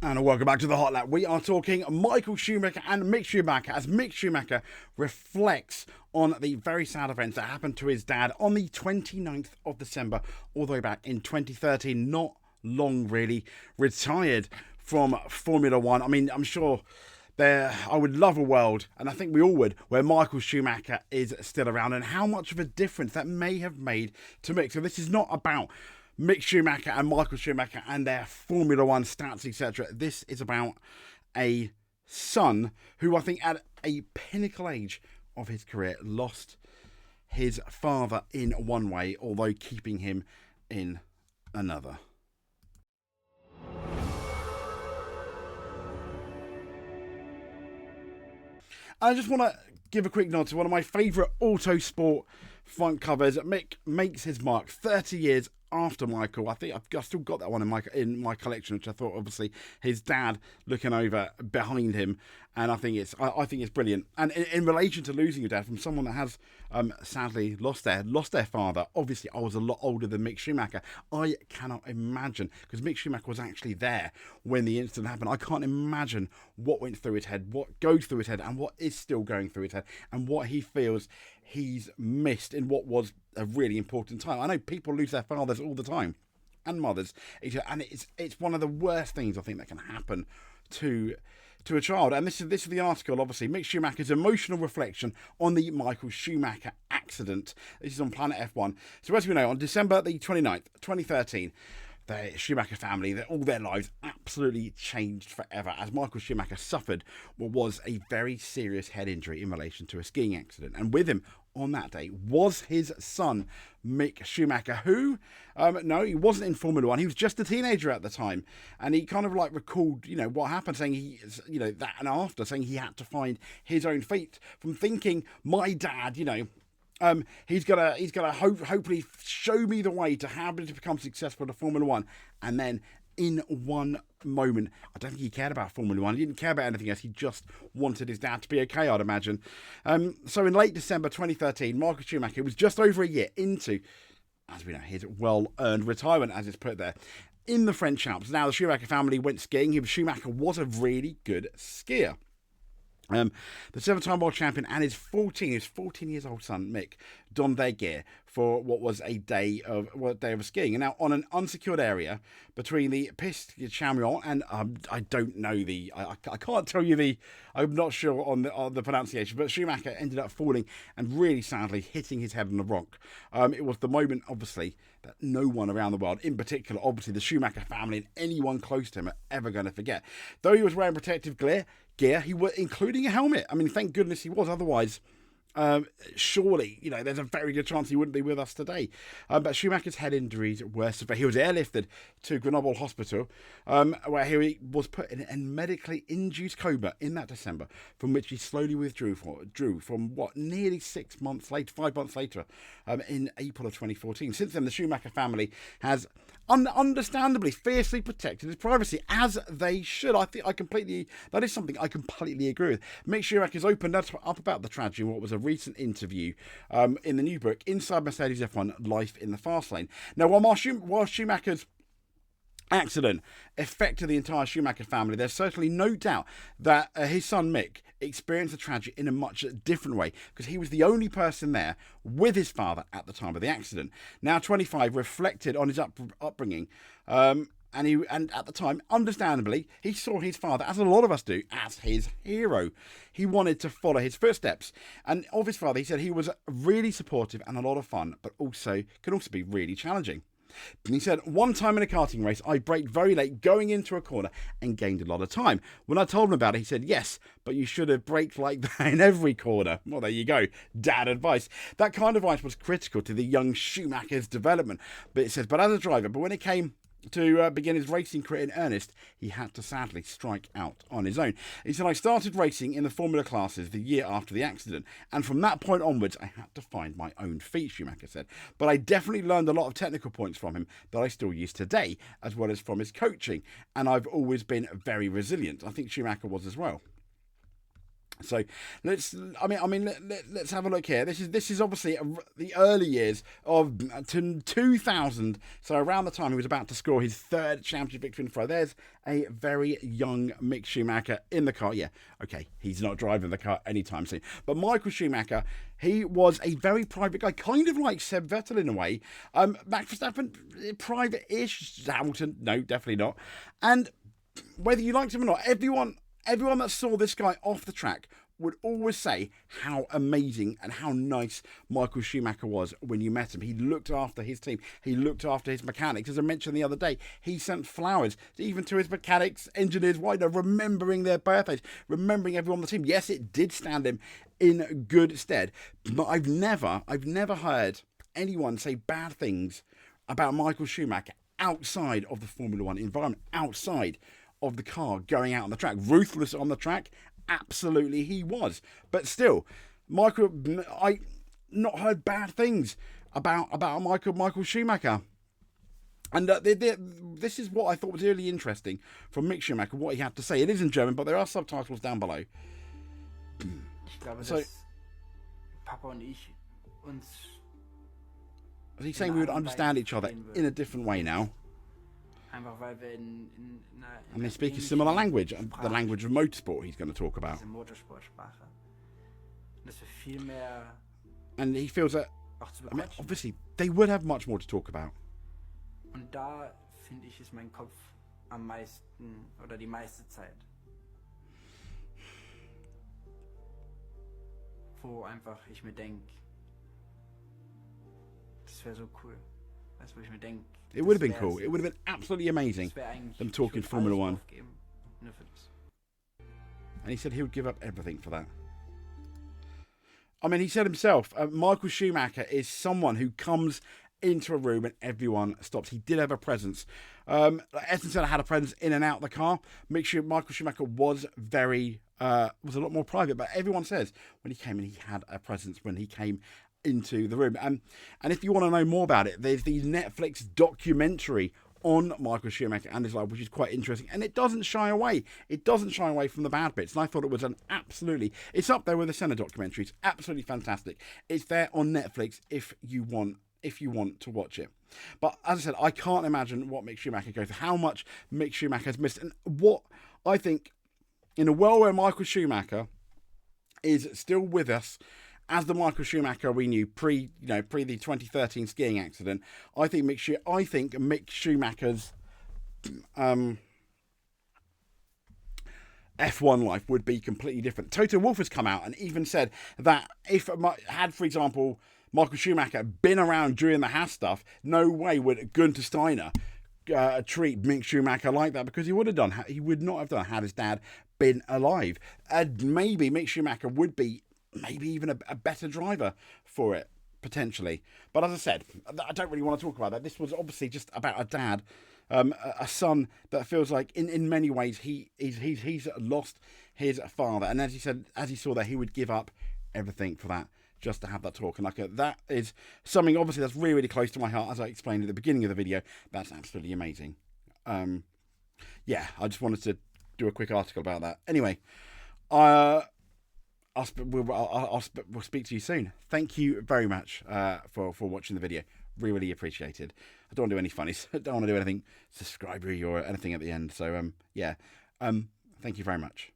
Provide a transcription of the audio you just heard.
And welcome back to the Hot Lap. We are talking Michael Schumacher and Mick Schumacher as Mick Schumacher reflects on the very sad events that happened to his dad on the 29th of December, all the way back in 2013. Not long, really, retired from Formula One. I mean, I'm sure I would love a world, and I think we all would, where Michael Schumacher is still around, and how much of a difference that may have made to Mick. So this is not about Mick Schumacher and Michael Schumacher and their Formula One stats, etc. This is about a son who I think at a pinnacle age of his career lost his father in one way, although keeping him in another. I just want to give a quick nod to one of my favourite Autosport front covers. Mick makes his mark 30 years after Michael. I think I've still got that one in my collection, which I thought obviously his dad looking over behind him, and I think it's brilliant. And in relation to losing your dad from someone that has sadly lost their father, obviously I was a lot older than Mick Schumacher. I cannot imagine, because Mick Schumacher was actually there when the incident happened. I can't imagine what went through his head, what goes through his head, and what is still going through his head, and what he feels he's missed in what was a really important time. I know people lose their fathers all the time, and mothers, and it's one of the worst things I think that can happen to a child. And this is the article, obviously, Mick Schumacher's emotional reflection on the Michael Schumacher accident. This is on Planet F1. So as we know, on December the 29th, 2013, the Schumacher family, all their lives absolutely changed forever as Michael Schumacher suffered what was a very serious head injury in relation to a skiing accident. And with him on that day was his son, Mick Schumacher, who, no, he wasn't in Formula One. He was just a teenager at the time. And he kind of like recalled, what happened, saying that and after, saying he had to find his own feet from thinking, my dad, he's gonna hopefully show me the way to how to become successful in Formula One. And then in one moment, I don't think he cared about Formula One. He didn't care about anything else. He just wanted his dad to be okay, I'd imagine. So in late December 2013, Michael Schumacher was just over a year into, as we know, his well-earned retirement, as it's put there, in the French Alps. Now, the Schumacher family went skiing. Schumacher was a really good skier. The seven-time world champion and his 14 years old son, Mick, donned their gear for what was a day of skiing. And now on an unsecured area between the Piste Chamion and I don't know I can't tell you I'm not sure on the pronunciation, but Schumacher ended up falling and really sadly hitting his head on the rock. It was the moment, obviously, that no one around the world, in particular, obviously the Schumacher family and anyone close to him, are ever going to forget. Though he was wearing protective gear, he was including a helmet. I mean, thank goodness he was. Otherwise, surely, there's a very good chance he wouldn't be with us today. But Schumacher's head injuries were severe. He was airlifted to Grenoble Hospital, where he was put in a medically induced coma in that December, from which he slowly withdrew from nearly 5 months later, in April of 2014. Since then, the Schumacher family has understandably fiercely protected his privacy, as they should. That is something I completely agree with. Mick Schumacher's opened up about the tragedy in what was a recent interview in the new book, Inside Mercedes F1, Life in the Fast Lane. Now, while Schumacher's accident affected the entire Schumacher family, there's certainly no doubt that his son Mick experienced the tragedy in a much different way, because he was the only person there with his father at the time of the accident. Now 25, reflected on his upbringing, and at the time, understandably, he saw his father, as a lot of us do, as his hero. He wanted to follow his footsteps. And of his father, he said he was really supportive and a lot of fun, but can also be really challenging. And he said, one time in a karting race, I braked very late going into a corner and gained a lot of time. When I told him about it, he said, yes, but you should have braked like that in every corner. Well, there you go. Dad advice. That kind of advice was critical to the young Schumacher's development. But it says, but as a driver, when it came to begin his racing career in earnest, he had to sadly strike out on his own. He said, I started racing in the Formula classes the year after the accident, and from that point onwards, I had to find my own feet, Schumacher said. But I definitely learned a lot of technical points from him that I still use today, as well as from his coaching, and I've always been very resilient. I think Schumacher was as well. So let's have a look here. This is obviously the early years of 2000. So around the time he was about to score his third championship victory in a row. There's a very young Mick Schumacher in the car. Yeah, okay, he's not driving the car anytime soon. But Michael Schumacher, he was a very private guy, kind of like Seb Vettel in a way. Max Verstappen, private-ish. Hamilton, no, definitely not. And whether you liked him or not, everyone that saw this guy off the track would always say how amazing and how nice Michael Schumacher was when you met him. He looked after his team. He looked after his mechanics. As I mentioned the other day, he sent flowers even to his mechanics, engineers, remembering their birthdays, remembering everyone on the team. Yes, it did stand him in good stead, but I've never heard anyone say bad things about Michael Schumacher outside of the Formula One environment, outside of the car, going out on the track. Ruthless on the track, absolutely he was. But still, I not heard bad things about Michael Schumacher. And this is what I thought was really interesting from Mick Schumacher, what he had to say. It is in German, but there are subtitles down below. Ich glaube, So, dass Papa und ich uns he's saying we would understand each other in a different way now. einfach weil wir in And they speak a similar language, the language of motorsport he's going to talk about. diese Motorsportsprache. Dass wir viel mehr And he feels that, auch zu I mean, bequatschen. obviously, they would have much more to talk about. Und da finde ich, ist mein Kopf am meisten oder die meiste Zeit. Wo einfach ich mir denke, das wäre so cool. Weißt du, wo ich mir denke, It would have been cool. It would have been absolutely amazing, them talking Formula One. And he said he would give up everything for that. I mean, he said himself, Michael Schumacher is someone who comes into a room and everyone stops. He did have a presence. Ayrton Senna had a presence in and out of the car. Michael Schumacher was was a lot more private, but everyone says when he came in, he had a presence when he came into the room. And if you want to know more about it, there's the Netflix documentary on Michael Schumacher and his life, which is quite interesting, and it doesn't shy away from the bad bits. And I thought it was it's up there with the Senna documentary. It's absolutely fantastic. It's there on Netflix if you want to watch it. But as I said, I can't imagine what Mick Schumacher goes through, how much Mick Schumacher has missed, and what I think in a world where Michael Schumacher is still with us as the Michael Schumacher we knew pre the 2013 skiing accident. I think Mick Schumacher's F1 life would be completely different. Toto Wolff has come out and even said that for example, Michael Schumacher been around during the Haas stuff, no way would Gunther Steiner treat Mick Schumacher like that, because he would not have done had his dad been alive. And maybe Mick Schumacher would be maybe even a better driver for it, potentially. But as I said, I don't really want to talk about that. This was obviously just about a dad, a son that feels like in many ways he's lost his father. And as he saw that, he would give up everything for that, just to have that talk. And that is something obviously that's really, really close to my heart, as I explained at the beginning of the video. That's absolutely amazing. Yeah, I just wanted to do a quick article about that. Anyway, we'll speak to you soon. Thank you very much for watching the video. Really, really appreciated. I don't want to do any funnies. I don't want to do anything subscribery or anything at the end. So yeah, thank you very much.